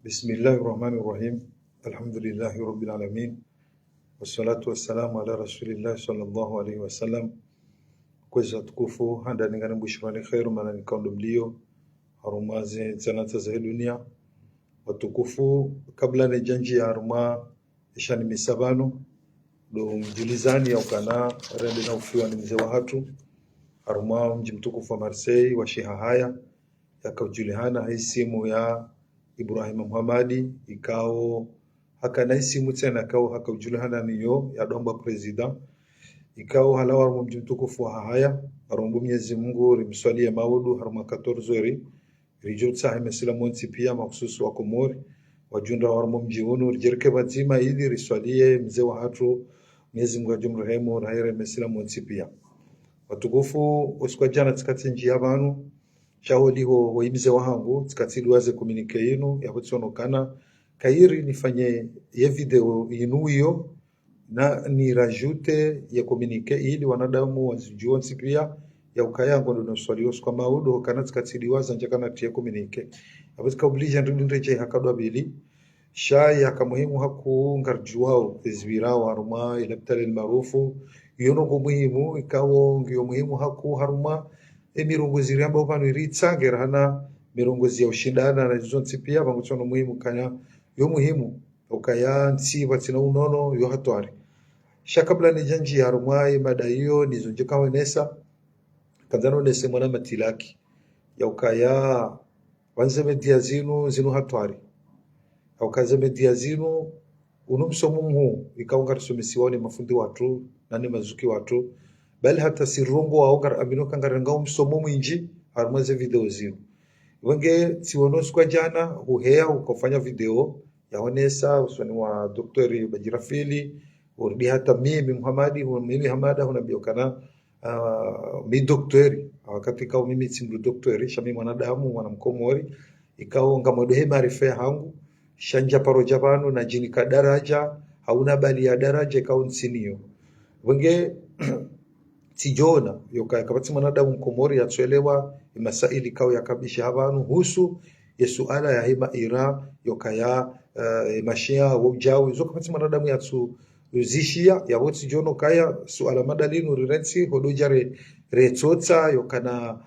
Bismillahirrahmanirrahim. Alhamdulillahi rabbil alamin. Wassalatu wassalamu ala rasulillah sallallahu alaihi wasallam. Kweza tukufu handa ningana mbushrani khairu mana nikondo mlio harumazi zanata za dunia watukufu kabla ne janji ya haruma ishani misabano do mjulizani ya ukana rende na ufiwa ni mzee wa hatu haruma mji mtukufu wa Marseille wa Sheha haya yakajulihana haisimu ya Ibrahim Muhammadi ikao hakana isimu tena ikao hakajulihana niyo ya domba president ikao halawa mji mtukufu wa haya arumbu Mwenyezi Mungu rimswalia maudu haruma 14 ri rijutsa hemesila monti pia makususu wa Komori wajunda warmo mji hunu rijirke bazima ili riswalie mzee wa hatu Mwenyezi Mungu ajumrehemu rahere mesila monti pia watukufu usikwa jana tikati njia abantu shaholi ho waimize wahangu tikati duaze komunike inu ya hutsonokana kairi nifanye ye video inu hiyo na ni rajute ya komunike ili wanadamu wazijua pia ya ukayango ndo swali kwa maudo kana tikati duaze njakana tia komunike abatika oblige ndindeje hakadwa bili shay akamuhimu haku ngarjuao izwirao haruma ilabtali maarufu yono ko muhimu ikawo ngiyo muhimu haku haruma mirongozi ambao pano iritsangira hana mirongozi ya ushindana na zonse pia banguchono muhimu kana yo muhimu ukaya nsi batina unono yo hatwari shakabla ni janji harumai mada hiyo nizonjeka wenesa kanzano nese mwana matilaki ya ukaya wanze media zinu hatwari au kaze media zinu unumsomo mhu ikaunga tusomesiwani mafundi watu nani mazuki watu bali hata sirongo au amino kangaranga msomo mwinji harumeze video zinu wenge tionos kwa jana uhea ukafanya video yaonesa usoni wa Dr. Bajirafili urdi hata mimi Muhammadi mimi Hamada hunabiokana mi doktori wakati kao mimi simbu doktori shami mwanadamu mwanamkomori ikao ngamodo he marifa hangu shanja paroja banu na jini kadaraja hauna bali ya daraja kao nsinio wenge tijona yoka kabati mwanadamu mkomori yatuelewa masaili kao yakabisha habanu husu ya suala ya hima ira yoka ya mashia wajawi zoka kabati mwanadamu yatu zishia ya wote jono kaya suala madalinu rirensi hodojare retota yoka na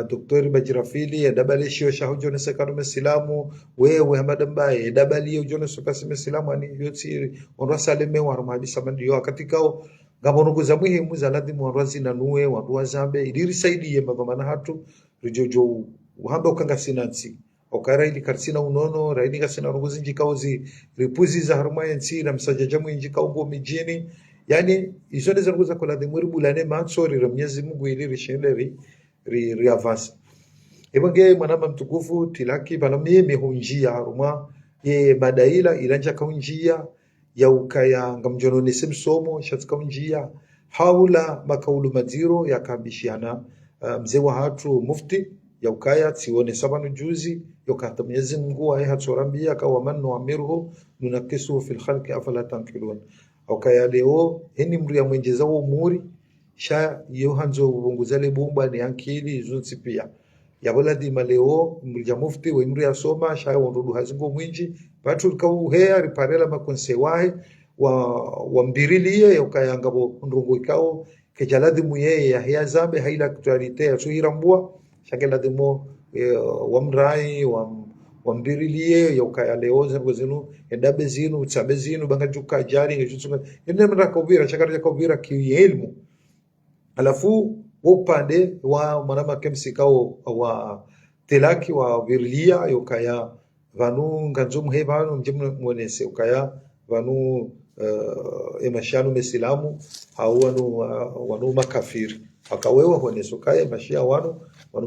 Dr. Bajirafili ya dabali shio shahujo na sekano mesilamu wewe hamada mbaye dabali yo jono sokasi mesilamu ani yoti onrasaleme warumabisa mandiyo katikao ngamonugo za muhimu za ladhimu wanrazi na nuwe wanruwa zambe idiri saidi ye mabamana hatu rijojo uhamba ukanga sinansi okara ili karsina unono raini kasina runguzi njikauzi ripuzi za haruma yansi na msajajamu njikaugo mijini yani izone za runguza kwa ladhimu ribulane maatsori Mwenyezi Mungu ili rishenderi ri avance ebonge mwanama mtukufu tilaki balamie hunjia haruma ye badaila ilanja kaunjia ya ukaya ngamjono ni simsomo shatika unjia haula makaulu madiro yakabishiana mzee wa hatu mufti ya ukaya tione sabanu juzi yokata Mwenyezi Mungu aye hatorambia kawa manno amiruhu nunakisu fil khalqi afala tankilun ukaya leo heni mria mwenjeza wo muri sha yohanzo ubunguzale bumba ni ankili zunsi pia ya baladi maleo mrija mufti wa imri asoma sha wondudu hazingo mwinji patu kauhea riparela makonsewahe wa mbirilie yokayangabo ndungu ikao kejaladi muyeye ya hiya zambe haila kutualite ya suhirambua shakeladi mo wa mrai wa mbirilie yokaya leo zango zinu endabe zinu utsabe zinu bangajuka jari ngejutsunga ende mraka ubira shakaraja kubira kielmu alafu upande wa mwanama kemsikao wa telaki wa virlia yokaya vanu nganzum he vanu mjimwe mwenese ukaya vanu emashanu mesilamu au wanu makafiri akawewa honeso kaya mashia wanu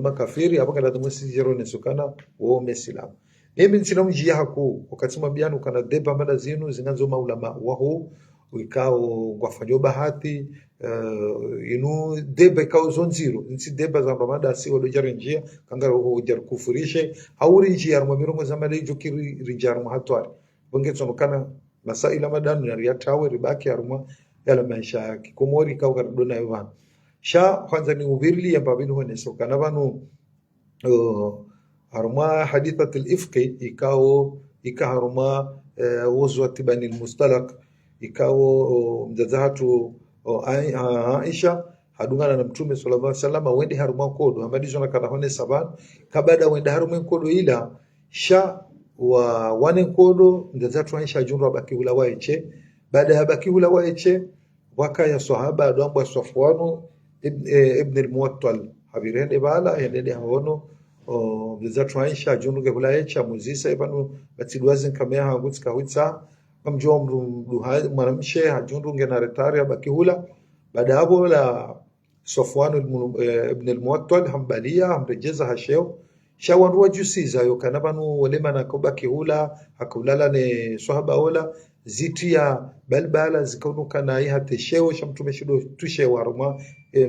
makafiri apaka lazima sijero nesukana wo mesilamu mimi nsina mjia haku wakati mabiano kana deba mada zinu zinganzo maulama waho ikao wafanyo bahati inu deba ikao zonziro nsi deba za mada si walojare njia kangara ho jar kufurishe hauri njia rumirongo za mada jokiri rinjar mahatwari bongetsono kana masaila madanu ya riyatawe ribaki aruma yala maisha yake komori ikao karidona ivan sha kwanza ni ubirli ya babinu honeso kana vanu haruma hadithat al-ifqi ikaharuma wuzwat bani al-mustalaq ikawo mzazatu Aisha hadungana na mtume sallallahu alaihi wasallam wende haruma kodo amadizo na karahone saban kabada wende haruma kodo ila sha wa wane kodo mzazatu Aisha junro baki ula waiche baada ya baki ula waiche waka ya sahaba adambo Safwanu ibn al-Muwattal habirende bala yende hawono mzazatu Aisha junro gebula waiche muzisa ibanu batidwazin kamea hagutka hutsa kamjua mduha mwanamshe hajundu ngena retari abaki hula baada hapo la Safwan ibn al-Muwattal hambalia hamrejeza hasheo shawanruwa jusiza yokana banu walema na kubaki hula hakulala ne sahaba wala zitia balbala zikanuka na hata sheo shamtume shido tushe waruma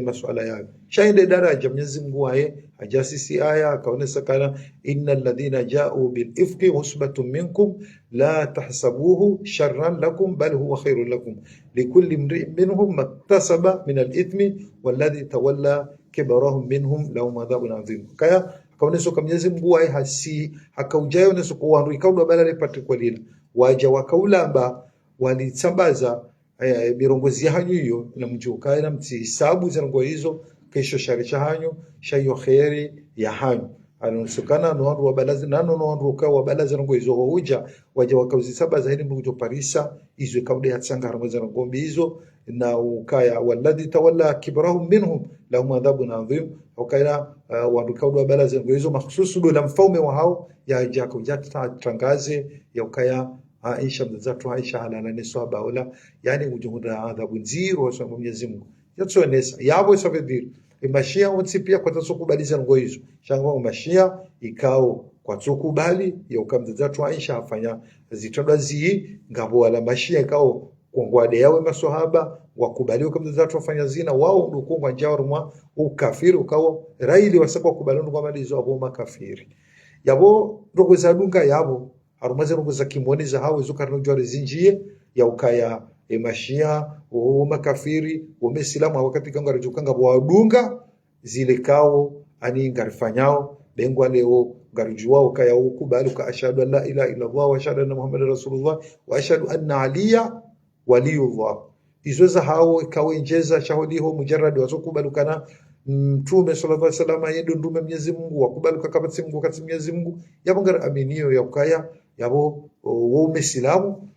masuala yao shainde daraja Mwenyezi Mungu aye hajasisi aya akaonesa kana innal ladhina ja'u bil ifki usbatun minkum la tahsabuhu sharran lakum bal huwa khairun lakum likulli imri'in minhum maktasaba min al ithmi walladhi tawalla kibarahum minhum lahum adhabun adhim kaya akaonesa kama Mwenyezi Mungu aye hakaujayo neso kuwandu ikaudo balale patikwalila waja wakaulamba walitsambaza mirongozi hanyu hiyo na mjuka na mtihisabu zango hizo kesho sharisha hanyu shayo khairi ya hanyu anusukana no wandu wabalazi nano no wandu ka wabalazi zango hizo hoja waja wakauzisaba zaidi mbujo parisa hizo kaude ya tsanga harama zango hizo na ukaya walladhi tawalla kibrahum minhum lahum adhabun adhim ukaya wandu kaude wabalazi zango hizo mahsusu do la mfaume wa hao ya jako jata tangaze ya ukaya Aisha mzatu Aisha halala ni swaba wala yani ujuhuda adhabu nziro wa Mwenyezi Mungu yatsoenesa yabo sabedir imashia utsipia kwa tsokubaliza ngo hizo shangwa mashia ikao kwa tsokubali ya ukamzatu Aisha afanya zitondwa zi ngabo wala mashia ikao kongwade yawe maswahaba wakubaliwa kamzatu afanya zina wao ndukongwa njawarumwa ukafiri ukao raili wasakwa kubalonu kwa malizo abo makafiri yabo ndugu zadunga yabo harumaze rungu za kimoni za hawe zukarno jwari zinjie ya ukaya mashia makafiri umesilamu wakati kanga rujukanga wadunga zile kao ani ngarifanyao bengwa leo ngarijuwa ukaya ukubali ka ashhadu an la ilaha illa Allah wa ashhadu anna Muhammadar Rasulullah wa ashhadu anna Aliya waliyullah izo za hawe kawe njeza shahudiho mujarrad wasokubali kana mtume sallallahu alaihi wasallam yedo ndume Mwenyezi Mungu wakubali kakabati Mungu kati Mwenyezi Mungu yabongara aminio ya ukaya yabo umesilamu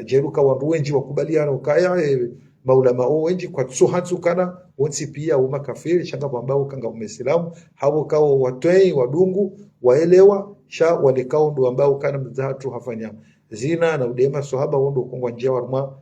jeruka wandu wenji wakubaliana ukaya maulama wenji kwa tsuhatsu kana wonsi pia umakafiri shanga ambao kanga umesilamu hao kao watoi wadungu waelewa sha walikao ndo ambao kana mzatu hafanya zina na udema sahaba wondo kongwa njia warma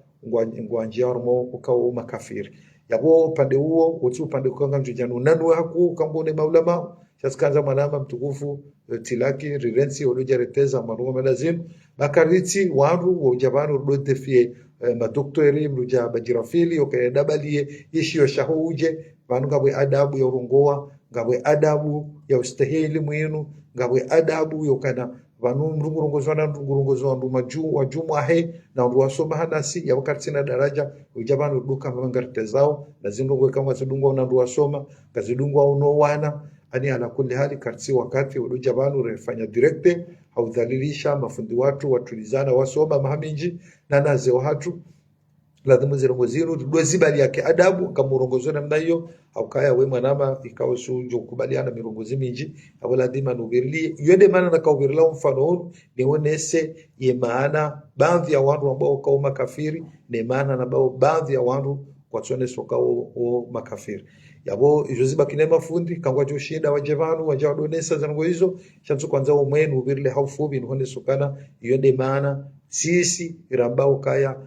ngwa njia warmo ukao umakafiri yabo pande huo wotu pande kanga njano nanu haku kambone maulama chaskanza manama mtukufu tilaki rirensi olujareteza maruma lazim bakariti wandu wajabanu rodefie madoktori mruja bajirafili okayedabalie yishio shahuje banu ngabwe adabu ya urongoa ngabwe adabu ya ustahili mwinu ngabwe adabu yokana banu mrungurungozwana ndungurungozwa ndu maju wajumu ahe na ndu wasoma hanasi ya wakati na daraja ujabanu duka mangarite zao lazima kama zidungwa na ndu wasoma gazidungwa uno wana ani ala kulli hali karti wakati ulujabanu refanya direkte haudhalilisha mafundi watu watulizana wasoma mahaminji na naze watu lazima zirongoziru dwezibali yake adabu kamurongozona namna hiyo au kaya we mwanama ikawa sujo kubaliana mirongozi minji au lazima nubirili yende maana na kaubirila mfano ni onese ye maana baadhi ya watu ambao kwa makafiri ni maana na baadhi ya watu watsone soka o makafiri yabo ijoziba kinema fundi kangwa joshinda wajevanu wajawadonesa zango hizo chanzo kwanza umwenu ubirle haufubi nuhone sokana yende maana sisi irambao kaya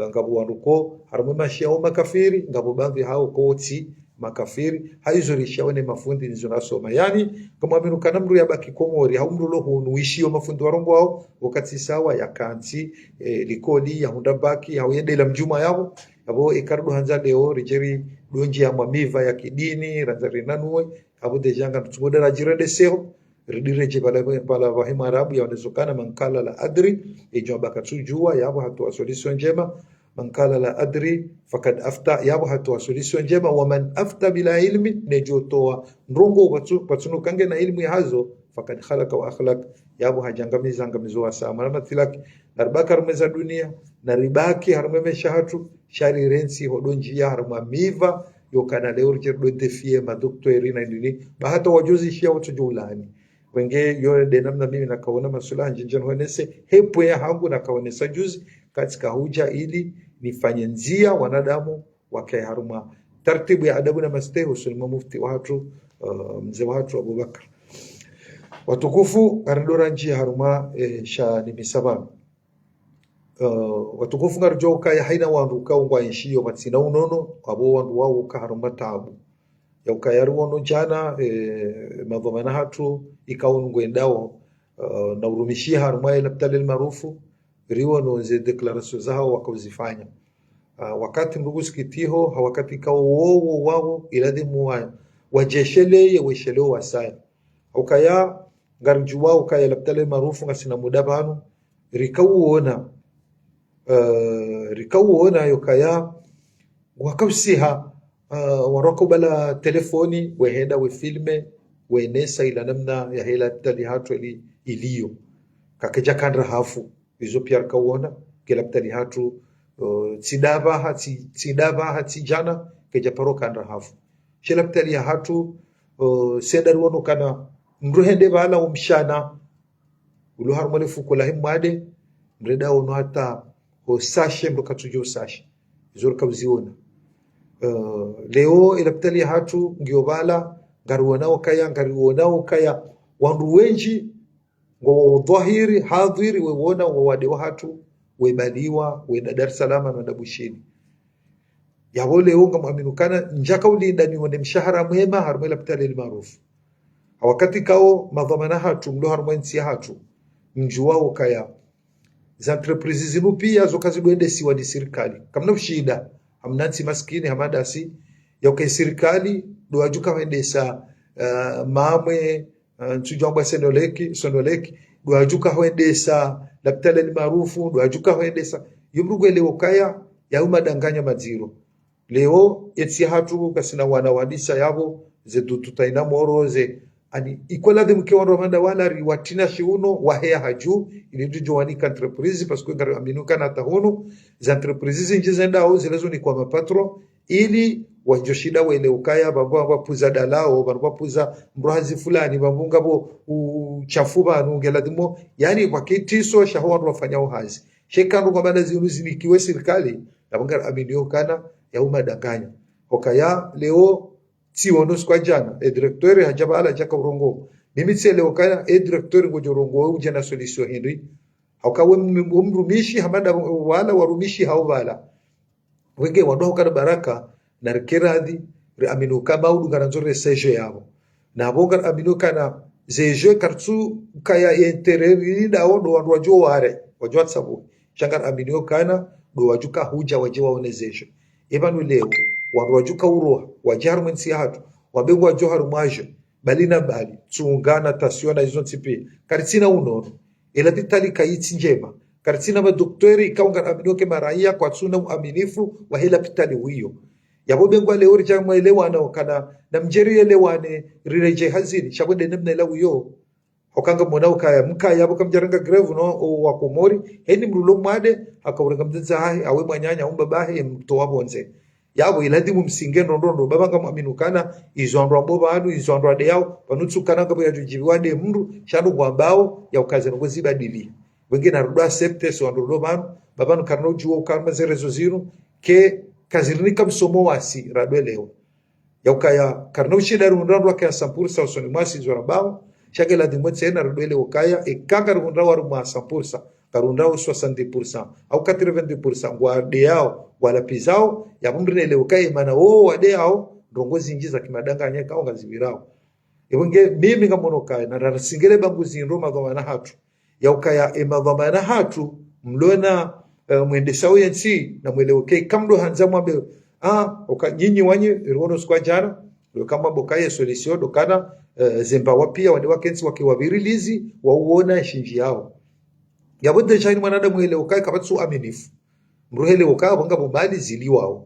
ngabo wanduko harumwe mashia o makafiri ngabo baadhi hao koti makafiri haizorishaone mafundi nizonasoma yani kama aminukana mru yabaki komori haumrulo hunuishio mafundi warongo wao wakati sawa ya kanti likoli ya hundabaki hauyende ila mjuma yao abo ikardo hanza leo rijeri donji ya mamiva ya kidini ranzari nanue abo dejanga tumoda rajirende seo ridireje bala wahima arabu ya wanezokana mankala la adri ejo bakatujua yabo hatu asoliso njema man qala la adri fakad afta, yabo hatoa solution njema. Wa man afta bila ilmi, nejotoa ndongo patunu kange na ilmu hazo, fakad khalaka wa akhlaq, yabo hajangamiza angamizo wa saa. Maana tilaki narbaka rumeza dunia na ribaki harumeme shahatu shari rensi hodonji ya haruma miva yokana leo do defie madoktori na nini bahata wajuzi shia watu julani wenge yore de namna mimi nakaona masula njinjano honese hepo ya hangu nakaonesa juzi katika huja ili nifanye njia wanadamu wakae haruma taratibu ya adabu na masteho sulima mufti watu mzee watu Abubakar watukufu karidora njia haruma sha ni misabano watukufu ngarjoka ya haina wandu kaungwa inshiyo matsina unono abo wandu wao kaharuma tabu ya ukayaru wono jana madhomana hatu ikaungu endao na urumishi haruma ila ptalil marufu riwo no ze declaration zao wakazifanya wakati ndugu sikitiho wakati kao wao iladimu wajeshele ya weshelo wasaya ukaya ngarjuwa ukaya ila ptalil marufu ngasina mudabanu rikawona yokaya wakausiha waroko bala telefoni wehenda we filme wenesa ila namna ya hela tali hatu iliyo kakeja kandra hafu izo pia kawona kila tali hatu tsidaba hati jana keja paro kandra hafu shela tali hatu senda ruono kana mruhende bala umshana ulu harmoni fukula himade mreda ono hata sashe ndo katujo sashe zor kabziona leo ilaptali hatu ngiobala ngaruonao kaya wandu wenji ngo dhahiri hadhiri weona wade hatu webaliwa wenda Dar es Salaam na Dabushini yabo leo ngaminukana njaka ulinda ni wone mshahara mwema harma ilaptali maarufu wakati kao madhamana hatu mlo harma nsi hatu mjuwao kaya za entreprise zinu pia zokazi duende siwa di serikali kamna shida hamnansi maskini hamadasi yoke serikali doajuka wendesa mamwe ntujamba sonoleki doajuka wendesa laptale ni maarufu doajuka wendesa yumrugo leo kaya ya umadanganya maziro leo etsi hatu kasina wana wadisa yabo zetu tutaina moroze ani ikola de mke wano manda wala riwatina shiuno wahea haju ili jowanika entreprise parce que ngara aminuka na tahono za entreprise njizenda au zilezo ni kwa mapatro ili wajoshida wele ukaya bambo wapuza dalao bambo wapuza mrohazi fulani bambo ngabo uchafuba nungela dimo yani wakitiso shahwa wafanya uhazi shekando kwa banda zinuzi nikiwe serikali na ngara aminuka na ya umadanganya okaya leo si wonos kwa jana directeur hajabala jaka urongo mimi tsele wakaya directeur ngojorongo uje na solution Henry haukawe mrumishi hamada wala warumishi hawala wenge wado kana baraka na rikeradhi aminuka baudu garanzore seje yabo na boga aminuka na zeje kartu kaya intererida odo wandu wajo ware wajo sabu changar aminuka na do wajuka huja waje waonezeje ebanu leo wandu wajuka uroha wajarmu nsi hatu wabengu wa joharu maje balina bali tuungana tasiona hizo tipi karitina unono ila titali kaiti njema karitina madoktori kaunga aminoke maraia kwa tsuna muaminifu wa hela pitali huyo yabo bengu leo rijamu elewana wakana na mjeri elewane rireje hazini shabode nemna ila huyo hokanga mona ukaya mka yabo kamjaranga greve no wakomori heni mrulo made akaurenga mtza hai awe mwanyanya umba bahe mtoa bonze yabo iladimu msinge ndondo babanga aminukana izondwa ambo badu izondwa de yao panutsukana ngabo ya tujiwade mndu shandu kwambao ya ukaze ngo zibadili wengine narudo accepte so ndo babanu karno juo ukarma zerezo zero ke kazirini kamsomo wasi radwe leo ya ukaya karno shida rundu kwa sampursa usoni mwasi zorabao shagela dimotse na radwe leo kaya ekanga rundu waru mwa sampursa karunda 60% au 80% ngwade yao wala pizao ya mumrine leo kai mana wade yao ndongozi injiza kimadanganya kao ngazibirao ibonge mimi ngamono kai na rasingele banguzi ndoma dhamana hatu ya ukaya emadhamana hatu mlona mwendesha uyensi na mweleo kai kamdo hanza mwambe ukanyinyi wanye rono skwa jana kama bokaye solution dokana zemba pia wade wakensi wakiwabirilizi wauona shinji yao yabode chani mwanadamu ile ukai kabatsu aminifu mruhele ukaa wanga bomali ziliwao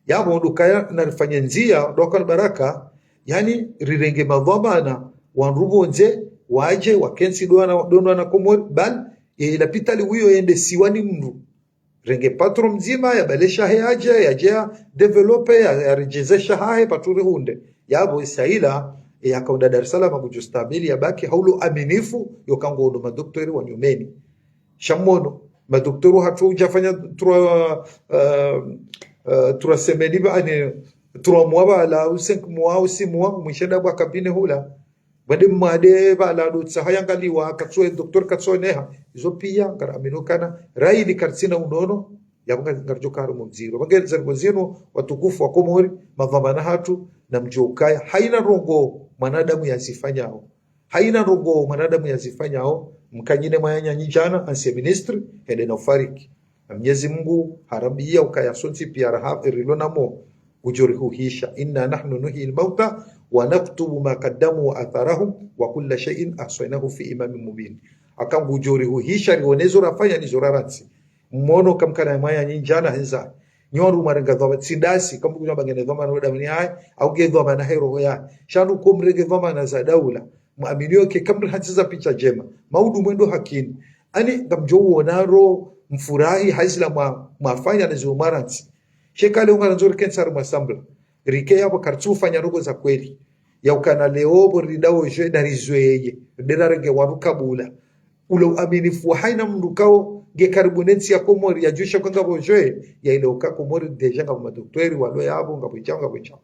yabo ndukaya narifanya njia doka baraka yani rirenge madhamana wanrubonze waje wakensi dono na komori bal ilapitali huyo ende siwani mru renge patro mzima ya balesha haje yajea developer ya rejezesha hae paturi hunde yabo isaila yakaunda Dar es Salaam kujustabili yabaki haulo aminifu yokango ndo madoktori wa nyumeni shamono madoktori hatu ujafanya tura semeni bani tura mwaba la usenk mwa usimwa mwishenda bwa kabine hula bade mwade bala do tsahayangaliwa katsoe doktor katsoe neha izo pia ngaraminokana raili karsina unono yabanga ngarjokaro mumziro bageza ngozino watukufu wa Komori madhamana hatu na mjokaya haina rongo mwanadamu yazifanyao haina rongo mwanadamu yazifanyao mkanyine mwanya nyijana anse ministry hende na ufariki na Mwenyezi Mungu harambia ukaya sonti pia rahab rilonamo ujurihuhisha inna nahnu nuhil mauta wa naktubu ma qaddamu wa atharahum wa kulla shay'in ahsaynahu fi imamin mubin akangu ujurihuhisha rionezo rafanya ni zoraransi mmono kamkana mwanya nyijana henza nyoru marenga dhoma sindasi kama kuja bangene dhoma na wadamini hai au ge dhoma na hero ya shanu kumrege dhoma na za daula muaminio ke kamri hatiza picha jema maudu mwendo hakini ani gamjo naro mfurahi haisla mafanya na zumaransi shekale unga nzuri kensar masambla rike yabo kartufa nyarugo za kweli ya ukana leo boridao je darizweye derarege waruka bula ulo aminifu haina mndukao ge karbonensi ya Komori ya jusha kwanga bojoe ya ile uka Komori deja nga madoktori walo yabo nga bochanga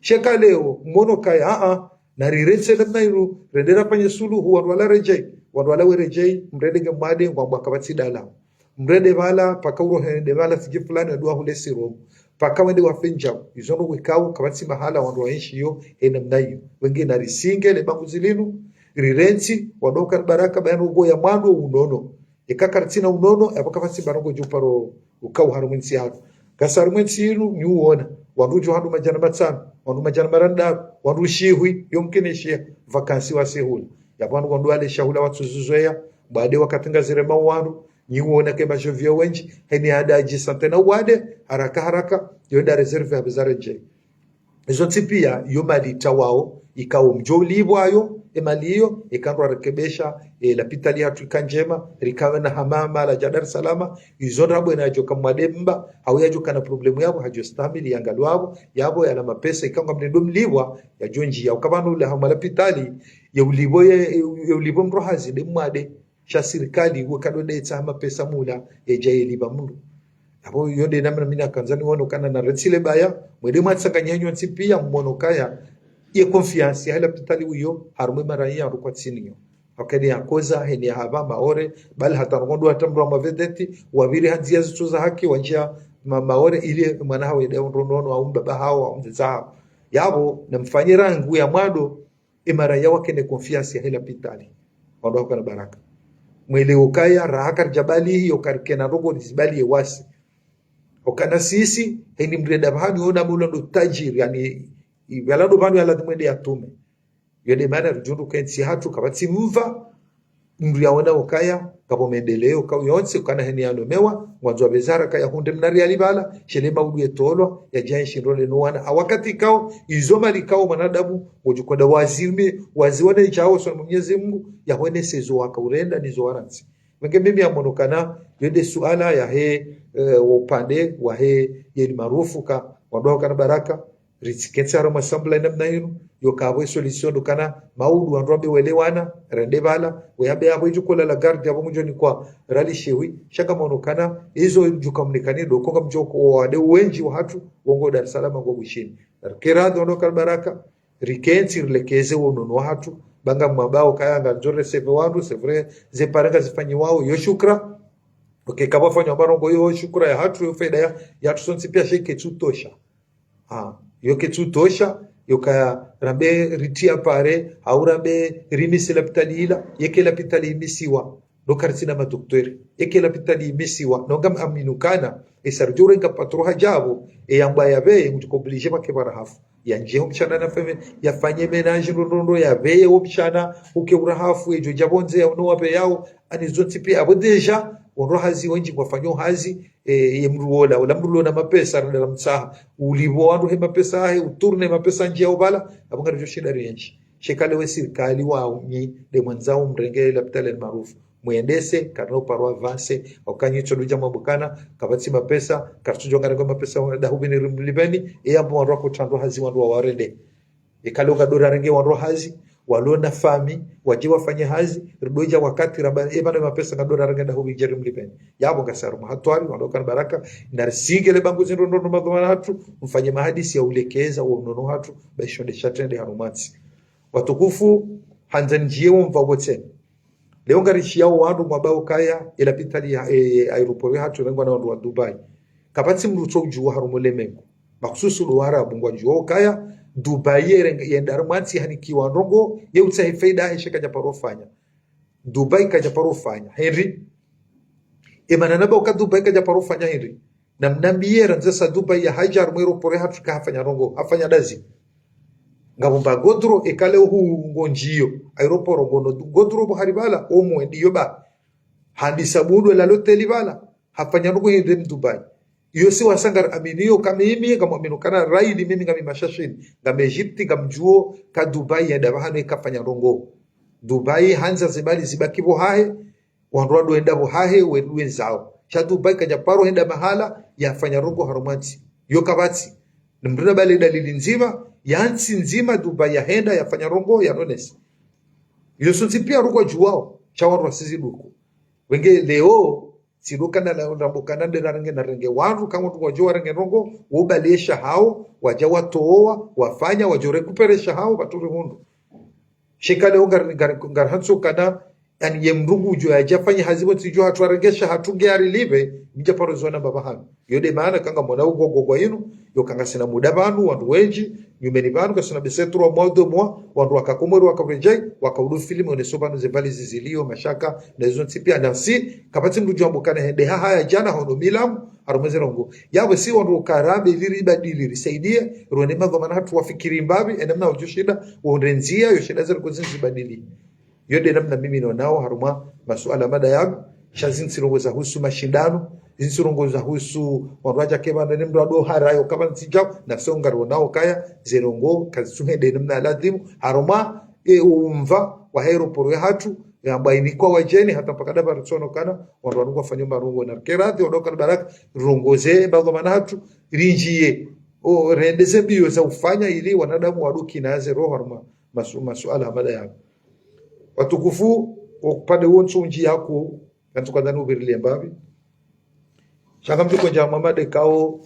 sheka leo mono kaya na rirense namna iru rendera panye suluhu wala rejei wala werejei mredege made ngwa kabati dala mrede bala pakauro hende bala siji fulani dua hule siro paka wende wafinja izono wikao kabati mahala wandu waishi yo namna hiyo wengine na risinge le bangu zilinu rirensi wadoka baraka bayanu go ya mando unono ikakartina unono apakafasi barongo juparo ukau harumensi hatu kasarmensi iru nyuona wandu handu majana matsana wandu majana maranda wandu shihui yomkeneshia vakansi wa sehula yabanu wandu wale shahula watuzuzoya baade wakatenga zirema wandu nyuona ke bajovia wenji heni adaji santena wade haraka yonda reserve abizareje izo tipia yomali tawao ikawo mjolibwayo emaliyo ikandwa rekebesha la pitali hatu kanjema rikawe na hamama la Dar es Salaam izonrabo inajoka mwademba au yajoka na problemu yabo hajostamili yangalwabo yabo yana mapesa ikanga mlindo mliwa ya jonji ya ukabanu la hamala pitali ya ulibo mrohazi de mwade sha serikali wakadode tsama pesa mula ejailiba mundu abo yonde namna mina kanzani wono kana na retsile baya mwede matsanganyanywa nsipia mmono kaya ye confiance ya pitali uyo harume maraia rukwa tsinio akadi yakoza heni haba maore bali hata ngondo atambura mavedeti wabiri hanzia zitu za haki wanja maore ile mwana hawe de ndono au baba hao au mzao yabo namfanyira rangu ya mwado imaraia wake ne confiance ya pitali wando kana baraka mwele ukaya rahakar jabali hiyo karikena rogo disbali yewasi okana sisi heni mreda bahani ona mulondo tajiri yani ibalado bandu ala mwende atume yode maana rujundu kensi hatu kabati mva mri yaona ukaya kabo mendeleo kwa yonse kana heni yanomewa mwanzo bezara kaya hunde mnari alibala shelema udu yetolwa ya janshi role nuwana awakati kao izoma likao manadamu ujukoda wazime waziwane chao so Mwenyezi Mungu ya hone sezo wakaurenda nizo waransi wenge mimi amonokana yode suala ya upande wa yeli marufu ka wadoka kana baraka ritsiketsara masambla namna hino yokabo solution dukana maudu androbe welewana rende bala weyabe abo ijukola la garde abo mujoni kwa rali shewi shaka monokana hizo jukamnikani do konga mjoko wade wenji wa hatu wongo Dar es Salaam ngo bushini kerado ndo baraka rikensi lekeze wono hatu banga mwabao kayanga njore seve wandu sevre ze paranga zifanyi wao yo shukra okay kabo fanya barongo yo shukra ya hatu yo faida ya tusonsi pia sheke tutosha yoke tutosha yoka rambe ritia pare au rambe rimise lapitali yeke lapitali imisiwa no kartina madoktori yeke lapitali imisiwa no gam aminukana esarjure nga patroha jabo yamba yabe mutikoblije makebara hafu yanje umchana na feme yafanye menage rondo yabe umchana uke urahafu ejo jabonze ya no wabe yao ani zonti pia abo deja onro hazi wenji kwafanyo hazi yemruola wala mrulo na mapesa na msaha ulivo wandu he mapesa hae uturne mapesa njia ubala abunga ndio shida renji shekale we serikali wa unyi de mwanzao mrengele lapitale maarufu muendese kana uparwa avance okanyicho luja mabukana kabati mapesa kartujonga ngo mapesa da hubini rimlibeni eyambo wandu kutandwa hazi wandu warende ikalonga dora renge wandu hazi walona fami waje wafanye hazi ridoja wakati rabani ebana mapesa kadora renge da hubini rimlibeni yabo gasaru mahatwari wandoka baraka na singele bangu zindo ndo madhumana hatu mfanye mahadisi ya ulekeza wa mnono hatu bashonde shatende harumatsi watukufu hanzanjie mvabote leo ngarishi yao wandu mwabao kaya ila pitali aeroport hatu rengwa na wandu wa Dubai kapati mruto ujua harumolemengu makususu luwara bungwa juo kaya Dubai yenda harumatsi hanikiwa ndongo yeutsa faida hesheka japarofanya Dubai kajaparofanya Henry emanana ba Dubai kajaparofanya Henry na mnambie ranzesa Dubai ya hajar aeroport hatu kahafanya ndongo afanya dazi ngabumba godro ekale hu ngonjio aeroporo gono godro bo haribala omo ndiyo ba handi sabudo la loteli bala hafanya nuko hinde Dubai iyo si wasanga aminiyo kamimi kama aminukana raidi mimi ngami mashashini ngame Egypt ngamjuo ka Dubai ya dabahano ikafanya rongo Dubai hanza zibali zibakibo hae wanrwado enda bo hae wedwe zao cha Dubai kaja paro henda mahala yafanya rongo harumati yo kabati nimruna bali dalili nzima yansi nzima Dubai ya henda yafanya rongo ya nonesi yosunzi pia ruko juwao chawarwa sisi duko wenge leo siduka na rambukana ndera range na range wandu kama tukojua range rongo ubalesha hao waja watoa wafanya wajore kuperesha hao baturi hundu shikale ungar hanso kana yani yemrugu jo ajafanya hazibo tijo hatwarengesha hatunge ari live mija parozona baba hano yode maana kanga mona ugogo kwa yinu yo kanga sina muda banu wandu wenji nyumeni banu kasina besetro modo mwa wandu wakakomoro wakavrejai wakaudu filmu onesobanu zevali zizilio mashaka na hizo tipia na si kapati mruju ambukane hende haya jana hono milamu arumeze rongo yawe si wandu karabe iliri badili risaidie ruende madhomana hatu wafikiri mbabi enamna ujushida uondrenzia yoshida zero kuzinzi badili yode namna mimi nao haruma masuala mada yangu shazin sirongoza husu mashindano zinsirongoza husu wanwaja keba na nemdo ado harayo kama nsijao na songa nao kaya zerongo kazisuhende namna ladhimu haruma umva wa aeroport hatu ambaye kwa wajeni hata mpaka daba rutsono kana wandu wafanya marungo na kerati wadoka baraka rongoze bago manatu rinjie o rendeze bio za ufanya ili wanadamu waduki naze roho haruma masuala mada yangu watukufu upande wonso nji yako kantukadhani ubirilie mbavi shaka mtuko njama made kao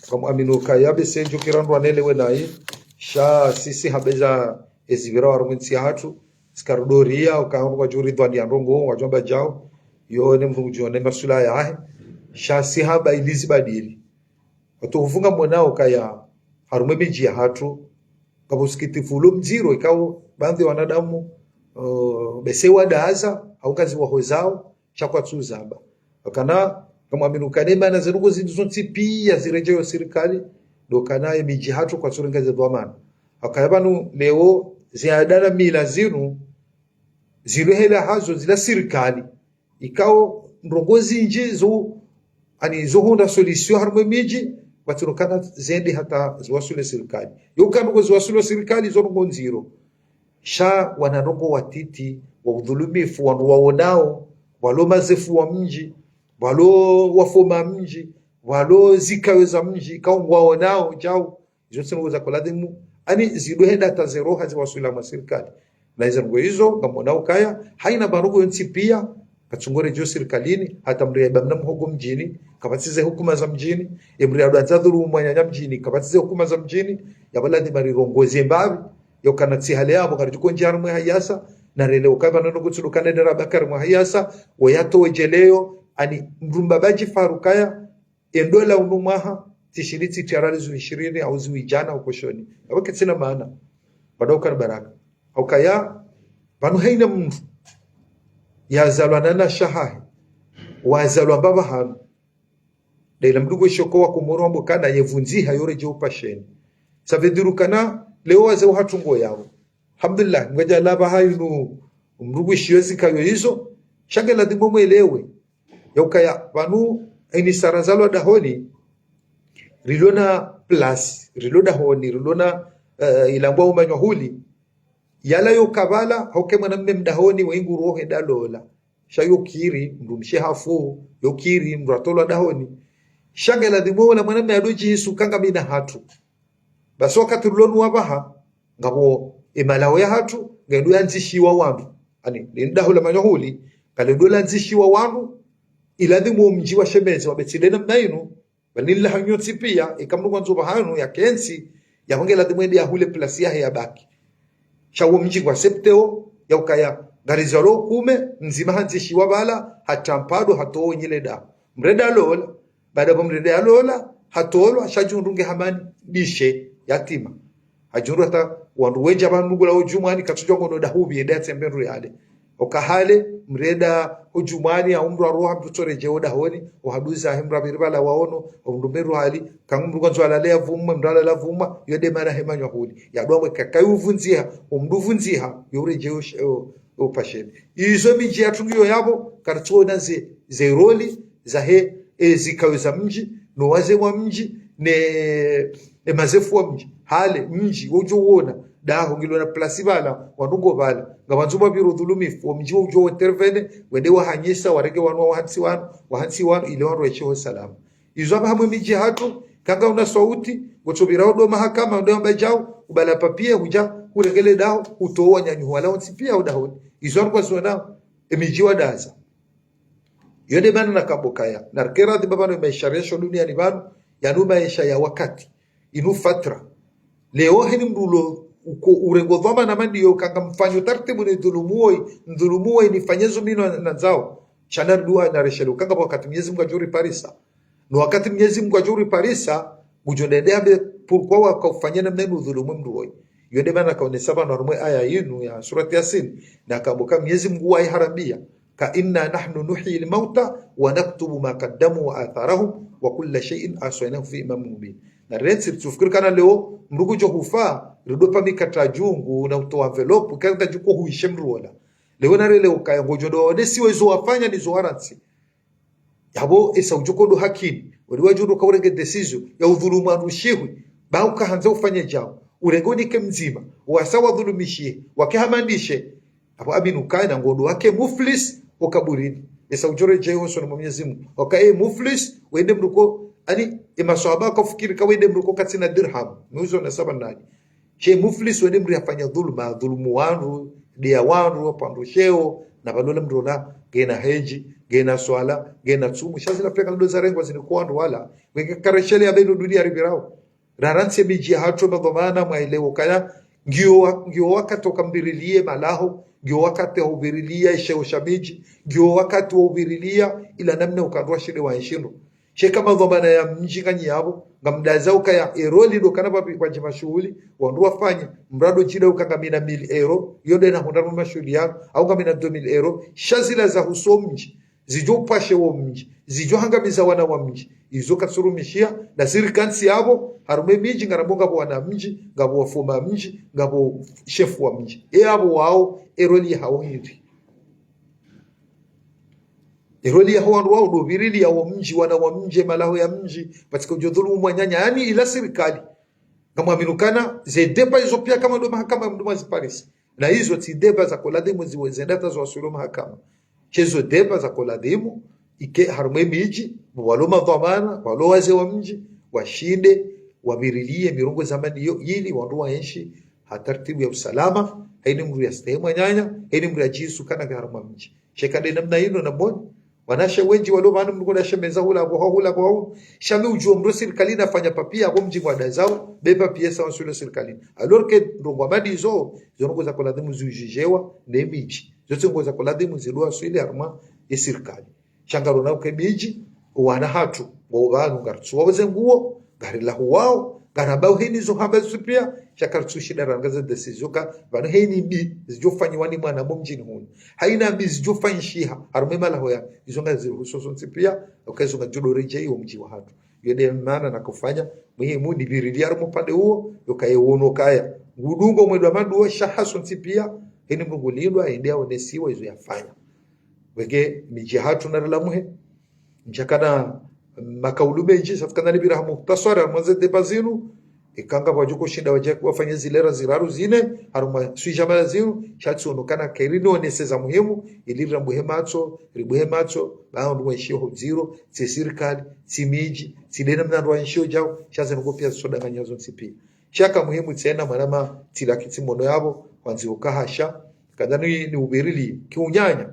kama amino kayabe senjo kirandu anelewe naye sha sisi habeza ezivira warumwensi hatu skarudoria ukaangu kwa juri dhwani ya ndongo wajomba jao yone mrungujone masula ya ahe sha si haba ilizi badili watukufunga mwanao kaya harume biji ya hatu kabuskiti fulu mziro ikao bandhi wanadamu besewa daza au kazi wahozao chakwa tuzamba wakana kama aminukane mana zerugo zinduzonti pia zirejeo serikali dokana emiji hatu kwa tsuringa za dhamana akayabanu leo ziadana mila zinu zilohela hazo zila serikali ikao ndongozi nje zo ani zo honda solution harmo miji waturukana zende hata ziwasule serikali yokano ziwasule serikali zo ngonziro sha wanarongo watiti wa udhulumifu waonao walo mazefu wa mji walo wafoma mji walo zikaweza mji kaungwao nao jao zote ngoza koladimu ani zidohenda tazero hazi wasula ma serikali na hizo ngamonao kaya haina barugo nti pia kachungore jo serikalini hata mriya bamna mhogo mjini kabatize hukuma za mjini emriya adadhuru mwanya mjini kabatize hukuma za mjini yabaladi bari rongoze mbabi yokana tsihale yabo karijuko njaru mwe hayasa na rele ukaba nono gutsulukane dera bakar mwe hayasa wayato wejeleo ani mrumba baji farukaya endola unumaha tishiriti tiarali zu 20 au zu ijana ukoshoni abake tsina maana badauka baraka au kaya banu haina mtu yazalwana na shahahi wazalwa baba hanu dela mdugo shokowa kumurombo kana yevunziha yore je upasheni savedirukana leo waze hatungo yao alhamdulillah ngoja laba hayinu mrugu shiwezi kayo hizo shage lazima muelewe yaukaya vanu ini sarazalo dahoni rilona plus riloda honi rilona ilambwa umanywa huli yala yo kabala hauke mwanamme mdahoni wengu rohe dalola shayo kiri mrumshe hafu yo kiri mratolo dahoni shage lazima wala mwanamme adoji Yesu kanga mina hatu basi wakati rilonu wabaha ngabo imalawo ya hatu ngendu yanzishiwa wandu ani ndahola manywa huli kale dola nzishiwa wandu iladhimu mji wa shemezi wabetsidena mnainu vanilla hanyotsi pia ikamnu kwanzo bahanu ya kensi ya hongela dhimwendi ya hule plasi ya baki shawo mji kwa septeo ya ukaya garizaro kume nzima hanzishi wabala hatampado hatowo nyile da mreda lola baada ya mreda lola hatolo shajundunge hamani dishe yatima hajundu hata wandu wenja banugula ujumani katujwa ngono dahubi eda tsemberu yale okahale mreda hujumani ya umru aroha mtutore jeoda honi ohaduza hemra biribala waono omrumeru hali kangumru kwanzo alalea vumma mrala la vumma yode mana hemanywa huli ya doamwe kakayu vunziha omduvunziha yore jeo opasheni izo miji yatungiyo yabo kartuona ze roli za he zikaweza mji no waze wa mji ne mazefu wa mji hale mji wojo wona daho ngilona plasi bala wanungo bala ngabanzuba biro dhulumifu mji wojo intervene wende wahanyisa warege wanwa wahansi wanu ile wanu wecho salama izo hamwe miji hatu kanga una sauti gotobira do mahakama ndo mbajao ubala papie huja kuregele daho utowa nyanyu wala onsipia udaho izo kwa zona emiji wadaza yode bana nakabokaya narkera de babano mesharesho dunia ni banu yanuma maisha ya wakati inu fatra leo heni mdulo uko urengo dhama na mandiyo kanga mfanyo tartibu ni dhulumuoi nifanyezo mino na zao chanar dua na reshelu kanga wakati Mwenyezi Mungu ajuri parisa no wakati Mwenyezi Mungu ajuri parisa ujondendea be pourquoi wakafanyana mnenu dhulumu mduoi yode bana kaonesaba normwe aya yinu ya surati Yasin na kaboka Mwenyezi Mungu wa harambia ka inna nahnu nuhyi al-mauta wa naktubu ma qaddamu wa atharahum wa kulla shay'in aswaynahu fi imamin mubin na rensi tufikiri kana leo mrugu jo hufa ridopa mikata jungu na utoa envelope kaza juko huishe mruola leo na leo kaya ngojodo desi wezo wafanya ni zo waransi yabo esa ujuko do hakini waliwa judo kaurenge decision ya udhulumu anushihwi ba ukaanza ufanye jao urengoni ke mzima wasawa dhulumishie wakihamandishe hapo abinu kana ngodo wake muflis okaburini esa ujore jeho sono Mwenyezi Mungu okae muflis wende mruko ani imaswaba kafikiri kawende mruko katina dirham muuzo na saba nani che muflis wende mri afanya dhulumu wanru dia wanru pandu sheo na balole mrona gena heji gena swala gena tsumu shazila peka ndo zarengo zinikuwa ndo wala wenge kareshele ya beno dunia ribirao raranse biji hatu madhamana mwaelewo kaya ngio wakati mbirilie malaho ngio wakati ubirilia isheo shabiji ngio wakati ubirilia ila namna ukandwa shide wa ishindo sheka madhamana ya mji kanyi yabo ngamdaza ukaya eroli do kana babi kwa jima shughuli wandu wafanya mrado chida ukangamina 1000 euro yode na hundaru mashughuli yako au ngamina 2000 euro shazila za huso mji zijo pashe wo mji zijo hangamiza wana wa mji izo katsurumishia na sirikansi yabo harume miji ngarabonga bwana mji ngabo wafoma mji ngabo chef wa mji abo wao eroli hao hivi eroli hao wao do virili ya mji wana wa mji malaho ya mji katika ujodhulumu mwanyanya yani ila serikali kama minukana zedepa hizo pia kama ndo mahakama mdomo za Paris na hizo tideba za koladimu ziwezendata za wasulu mahakama chezo deba za koladimu ike harume miji waloma dhamana walo waze wa mji washinde wabirilie mirongo zamani hiyo ili wandu waenshi hatartibu ya usalama haini mru ya stehemu nyanya haini mru ya jisu kana haruma mji shekade namna hino na mboni wanashe wenji walo manu mrugo na shemeza hula kwa shame ujua mru serikali nafanya papia kwa mji kwa dazao beba piesa wansule serikali alors que ndongo amadi hizo zongo za koladimu zujijewa ne miji zote ngo za koladimu zilua swili haruma ya serikali shangaro na ukemiji wana hatu wabanu ngartsu waze nguo gari la huwao garabao hini zo hamba supia shakartsu shida rangaza decisioka bano hini bi zijofanywa ni mwana mumjini hunu haina bi zijofanyishi harumema la hoya izonga ziruhuso supia ukazonga judo reje yo mji wa hatu yode maana na kufanya muhimu ni biridia rumo pande huo yokaye wono kaya ngudungo mwedwa maduo shahaso supia hini mungulindwa endea onesiwa izo yafanya wege mijihatu na lamuhe njakana makaulume nji safikana ni biraha muhtasara mwanze debazinu ikanga wajuko shinda wajaka wafanya zilera ziraru zine haruma suijamala zinu shatsu onokana kairino neseza muhimu ilira muhemacho ribuhemacho baandu waishio zero sirikali simiji sidena mnandu waishio jao shaza ngopia soda ganyazo nsipi shaka muhimu tena manama tilakiti mono yabo wanzi ukahasha kadani ni ubirili kiunyanya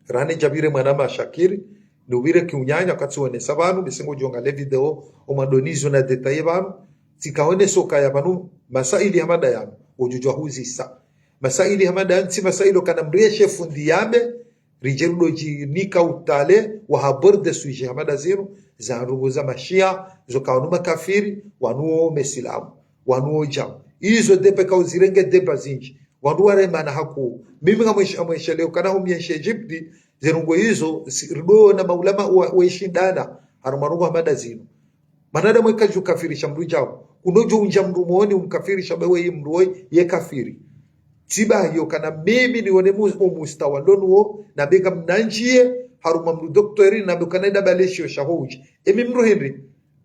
rani jabire manama shakiri ni ubire kiunyanya katsuone sabanu bisingo jonga le video o madonizo na detaye banu tikaone soka ya banu masaili hamada ya ujujwa huzisa masaili hamada nti masailo kana mreshe fundi yame rijerudo jinika utale wa haborde suje hamada zero za ruguza mashia zo kaunuma kafiri wanuo mesilamu wanuo jam izo depe kauzirenge depa zinji wanuare mana haku mimi ngamwisha leo kana humyeshe Egypti zerungo hizo rido na maulama waishindana harumarugo hamada zino manada mweka ju kafirisha mru jao unojo unja mru muoni umkafirisha bewe mruoi ye kafiri tiba hiyo kana mimi nione mustawa ndonuo na bega mnanjie haruma mru doktori na bukaneda baleshio shahoji emi mru Henry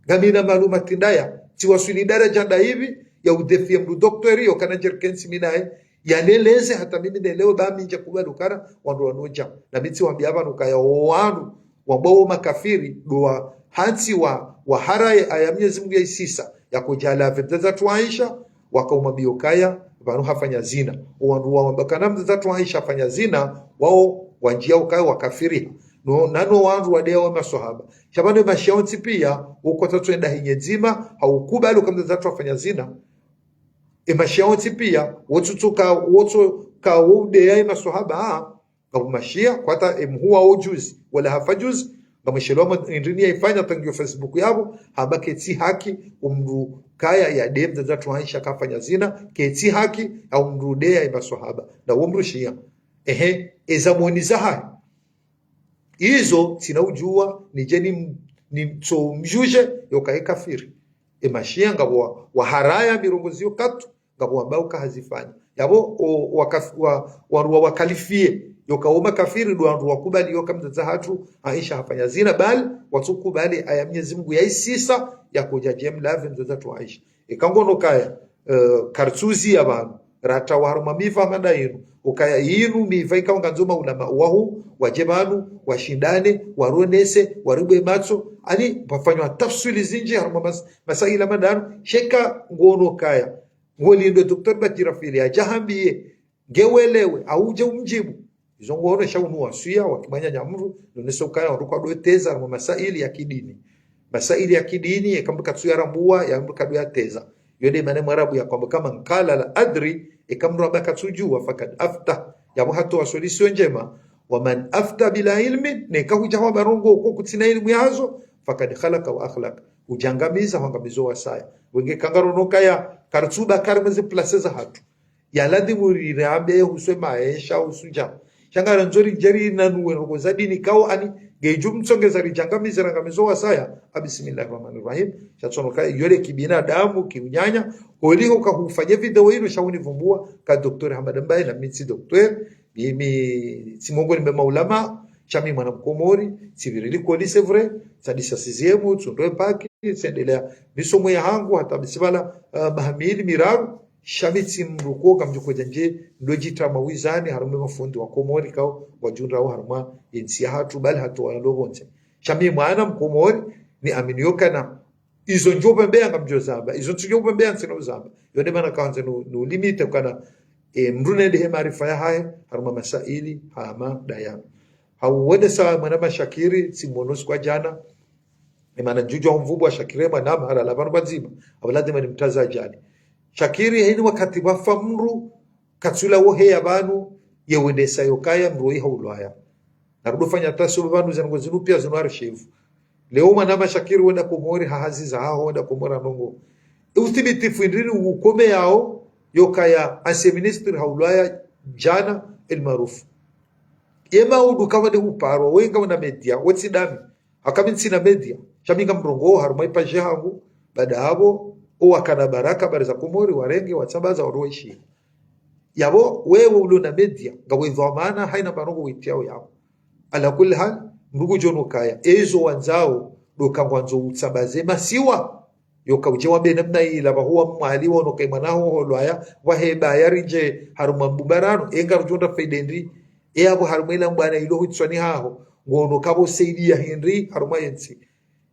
gamina malumati ndaya tiwasuli daraja nda hivi ya udefia mru doktori yo kana jerkensi minae yaneleze hata mimi nelewe ba minja kubadukana wandu wanoja na miti wambia abantu kaya wanu wambao makafiri doa hansi wa haraye aya Mwenyezi Mungu ya isisa ya kujala vibza tu Aisha wakaumabio kaya banu hafanya zina wandu wambakana mza tu Aisha fanya zina wao wanjia ukaya wakafiri no nano wandu wadeo maswahaba shabano mashionti pia uko tatwenda hinyezima haukubali kama tu afanya zina mashionti pia wotu ka wude ya maswahaba kama mashia kwata emhuwa ujuzi wala hafajuzi kama sheloma ndini yaifanya tangio Facebook yabo haba keti haki umru kaya ya dem za tu Aisha kafanya zina keti haki au mrude ya maswahaba na umru shia ezamoniza hai hizo sinaujua ni jeni ni mto mjuje yokae kafiri mashia ngabo wa haraya mirongozi katu ngabo ambao kahazifanya yabo wakalifie yokaoma kafiri ndo wakubali yokamza hatu Aisha hafanya zina bali watukubali aya Mwenyezi Mungu ya isisa ya kujajem lave mzaza tu Aisha ikangono kaya kartuzi ya banu rata waruma mifa manda yinu ukaya yinu mifa ikaonga nzoma ulama wahu wajebanu washindane waronese waribwe macho ani pafanywa tafsiri zinji haruma masaila madanu sheka ngono kaya ngoli ndo Dr. Batirafili ajahambie ngewelewe auje umjibu izongo ore shaunu wasuya wakimanya nyamuru noneso kaya waruka doeteza mu masaili ya kidini yakambuka tsuyarambua yambuka do yateza yode mane mwarabu ya kwamba kama nkala la adri ikamru baka tsujua fakad afta yabu hatu solution njema wa man afta bila ilmi ne kahuja wa barongo uko kutina ilmu yazo fakad khalaqa wa akhlaq ujangamiza hangamizo wasaya wenge kangaro nokaya kartsuba karmeze placeza hatu yaladi muri rambe husema Aisha usuja shangara nzori jeri nanuwe ngo zadini kao ani geju mtsongeza rijangamiza rangamizo wasaya bismillahirrahmanirrahim chatsono kai yole kibinadamu kiunyanya holiko kahufanya video hilo shauni vumbua ka Dr. Hamad Mbaye na mitsi Dr. mimi simongoni mema ulama chami mwana mkomori sibirili ko c'est vrai sadisa siziemu tundoe paki sendelea misomo ya hangu hata bisibala mahamili miraru shabitsi mruko kamjuko janje ndojita mawizani harume mafundi wa komori kao wajunra wa haruma insi hatu bali hatu wanalobonze chami mwana mkomori ni aminioka na izo njobe mbea ngamjozamba izo njobe mbea nsinozamba yone mana kaanze no limite kana mrune de maarifa ya haya haruma masaili hama dayana hauwede sawa mwana Shakiri simonos kwa jana maana jujo mvubu wa Shakiri mwana mara la banu bazima abalade mani mtaza jani Shakiri hini wakati wafa mru katsula wohe ya banu yewede sayokaya mroi haulwaya narudo fanya taso banu zango zinu pia zinu archive leo mwana Shakiri wenda komori hahaziza hao wenda komora nongo uthibitifu ndini ukome yao yokaya ase minister haulwaya jana el maarufu yema udu kama de uparo wenga wana media wetsidami akaminsi na media chaminga mrongo haruma ipaje hangu baada hapo wakana baraka bariza kumori warenge watsambaza waroishi yabo wewe ulo na media ngawe dhamana haina marongo witiao yao ala kulli hal mrugu jono kaya ezo wanzao doka wanzo utsabaze masiwa yoka ujewa be namna ila huwa mwali wono kai manaho holwaya waheba yarinje haruma mbubarano enga rujonda faidendi yabo harumela mbana ilo hutswani haho ngono kabo saidia Henry haruma yensi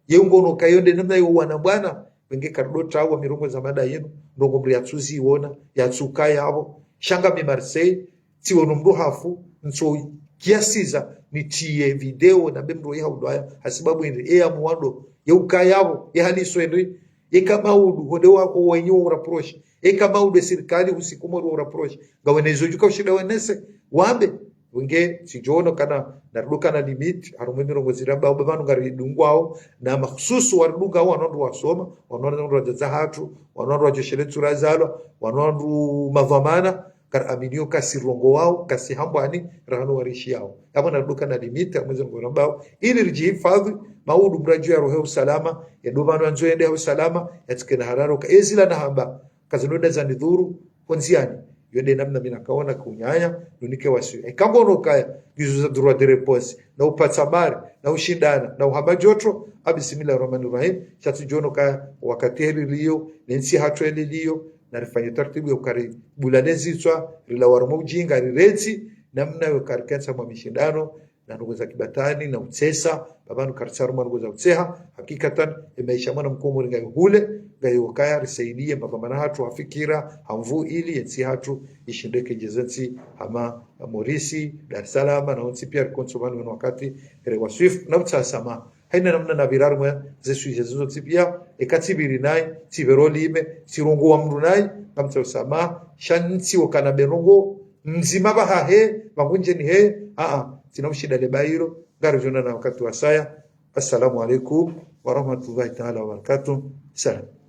yengono kayonde namna yo wana bwana wenge kardota wa mirongo za mada yenu ndongo mbri yatsuzi wona yatsuka yabo shanga mi Marseille ti wono mru hafu nso kiasiza nitie video na bemro ya udwaya hasibabu Henry ya muwando yeuka yabo ya haliso Henry kama udu hode wako wenyewe uraproach kama udu serikali usikumoro uraproach gawenezo juka ushida wenese wambe wenge sijono kana naruduka na limit harumemi rongo ziramba ubabanu ngari dungwao na mahsusu waruduka wanondo wasoma wanondo rajaza hatu wanondo rajeshele turazalo wanondo madhamana kar aminio kasi rongo wao kasi hambani rahano warishi yao kama naruduka na limit amwezo ngorambao ili rijihifadhi maudu mraju ya rohe usalama ya dubanu anzoende ya usalama ya tikena hararo ka ezila na hamba kaziloda za nidhuru konziani yode namna mina kaona kunyanya nunike wasiwe kambono kaya gizu za droit de réponse na upatsamari na ushindana na uhaba joto bismillahirrahmanirrahim chatu jono kaya wakati hili liyo nensi hatu hili liyo na rifanye tartibu ya ukari bulanezi tswa rila warmo ujinga rirezi namna ya ukarikansa mwa mishindano na ndugu za kibatani na utsesa babanu kartsaru ndugu za utseha hakikatan imeisha mwana mkomo ringa hule gayo kaya risaidie mapambana hatu afikira hamvu ili yensi hatu ishindeke jezensi ama Morisi Dar es Salaam na onsi pia konsumani wakati rewa swift na utsasama haina namna na birarmwe zesu jezuzo tipia ekatibiri nai tiberolime sirongo wa mru nai kamtsa usama shanti wakana berongo mzima bahahe magunje ni he tinamshida lebairo gari jona na wakati wa saya. Assalamu alaikum wa rahmatullahi ta'ala wa barakatuh. Salam.